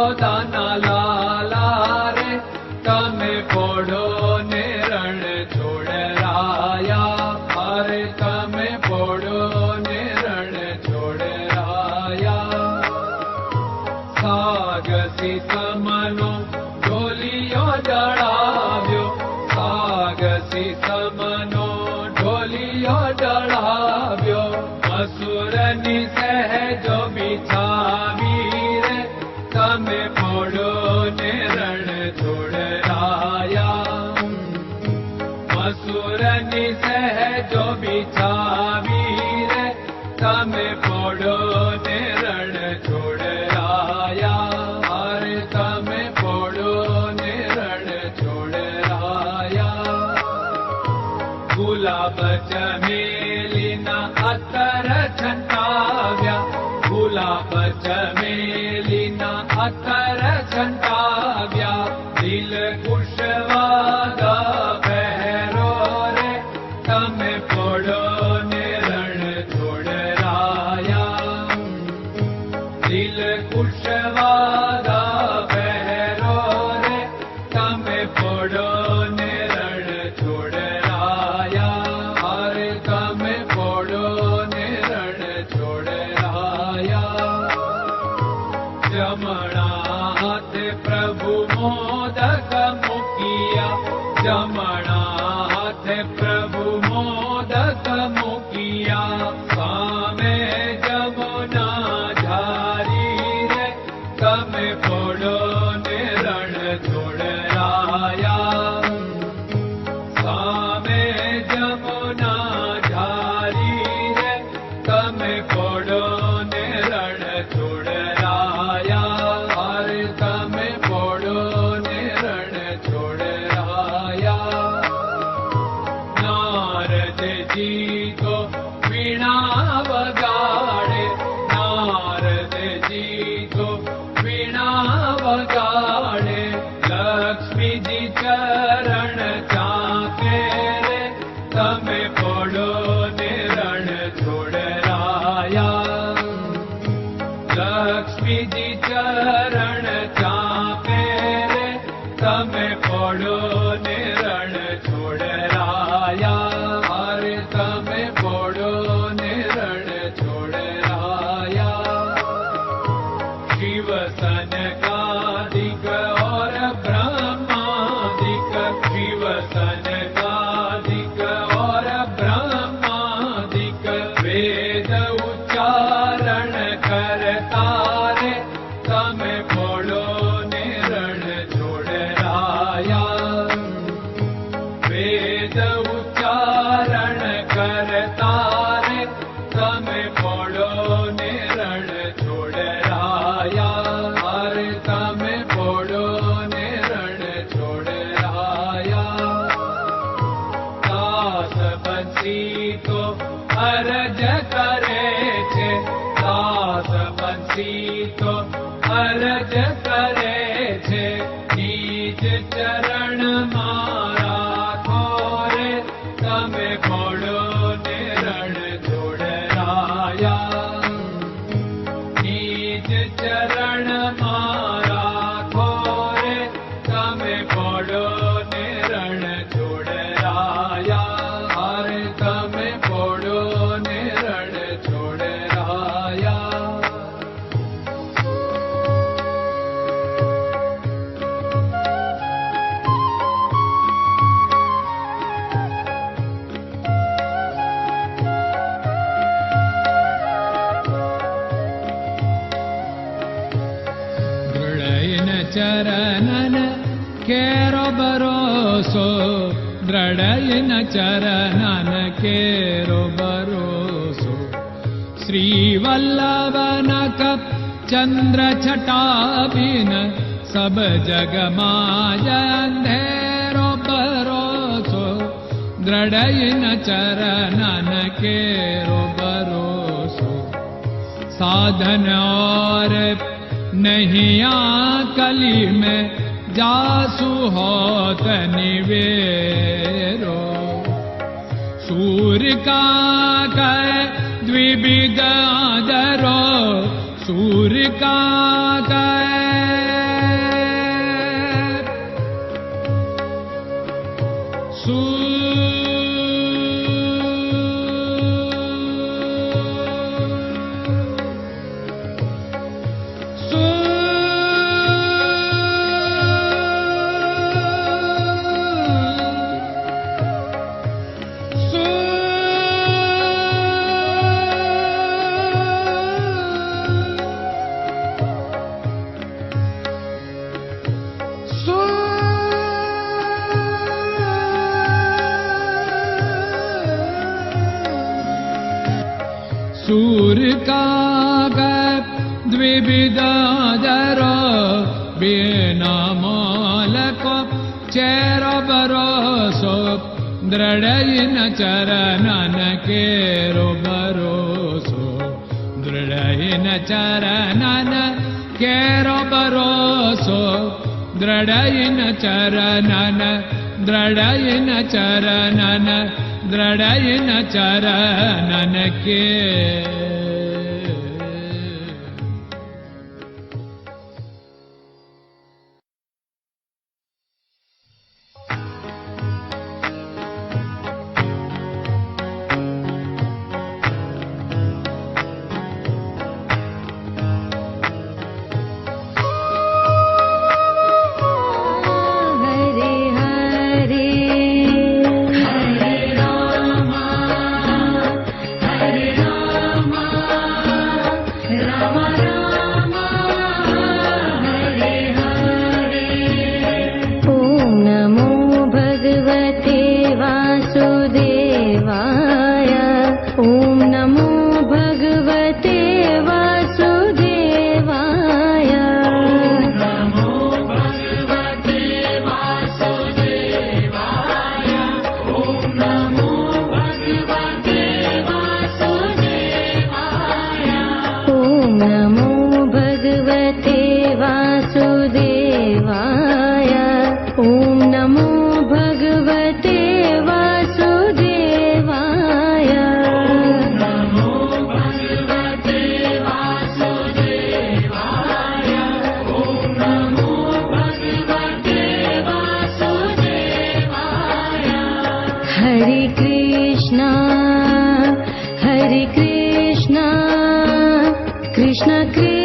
યશોદાના લાલા રે તમે પોડો ને રણ છોડરાયા. અરે તમે પોડો ને રણ છોડરાયા. સાગસી સમનો ઢોલિયો ડળાવ્યો. સાગસી સમનો ઢોલિયો ડળાવ્યો. અસુરની સહેજો બિછાવી રે તમે પોડો ને રણ છોડરાયા. અસુરની સહેજો બિછાવી રે તમે પોડો ને રણ છોડરાયા. અરે તમે પોડો ને રણ છોડરાયા. ગુલાબ ચમેલીના અત્તર છંટાવ્યા. ગુલાબ ચમેલીના અત્તર છંટાવ્યા. દિલ કુશવાગા પહેરો રે તમે પોડો ને રણ છોડરાયા. દિલ કુશવાગા પહેરો રે તમે પોડો ને રણ છોડરાયા. અરે તમે પોડો ને રણ છોડરાયા. જમણા હાથે પ્રભુ મોદક મૂકિયા. જમણા હાથે પ્રભુ મોદક મૂકિયા. સામે જમુના ઝારી રે તમે પોડો ને રણ છોડરાયા. સામે જમુના ઝારી રે તમે પોડો ને રણ છોડરાયા. અરે તમે પોડો ને રણ છોડરાયા. નારદજી તો વીણા વગાડે. નારદજી તો વીણા વગાડે. લક્ષ્મીજી ચરણ ચાપે રે તમે પોડો ને રણ છોડરાયા. લક્ષ્મીજી ચરણ ચાપે રે તમે પોડો ને રણ છોડરાયા. અરે તમે પોડો ને રણ છોડરાયા. શિવ સનકાદિક और ब्रह्मादिक. शिव सनकादिक और ब्रह्मादिक. वेद उच्चारण करता रे તમે પોડો ને રણ છોડરાયા. વેદ ઉચ્ચારણ કરતા રે તમે પોડો ને રણ છોડરાયા. અરે તમે પોડો ને રણ છોડરાયા. દાસ બંસી તો અરજ કરે છે. દાસ બંસી તો અરજ કરે છે. નીજ ચરણ મારા ખોરે તમે પોડો ને રણ છોડરાયા. નીજ ચરણ મારા ખોરે તમે પોડો ને રણ છોડરાયા. અરે તમે પોડો ને રણ છોડરાયા. ચરણન કેરો ભરોસો. દ્રઢયન ચરણન કેરો ભરોસો. શ્રી વલ્લભન કપ ચંદ્ર છટાબિન સબ જગમાં અંધેરો ભરોસો. દ્રઢયન ચરણન કેરો ભરોસો. साधन और नहीं कली में जासु होत निवेरो। सूर्य का कह द्विविध आदरो, सूर्य का कह विकाग द्विविदादरो बीनामोलको चेरो भरोसो दृढ़इन चरणन केरो भरोसो दृढ़इन चरणन केरो भरोसो दृढ़इन चरणन दृढ़इन चरणन दृढ़इन चरणन के Hare Krishna, Krishna Krishna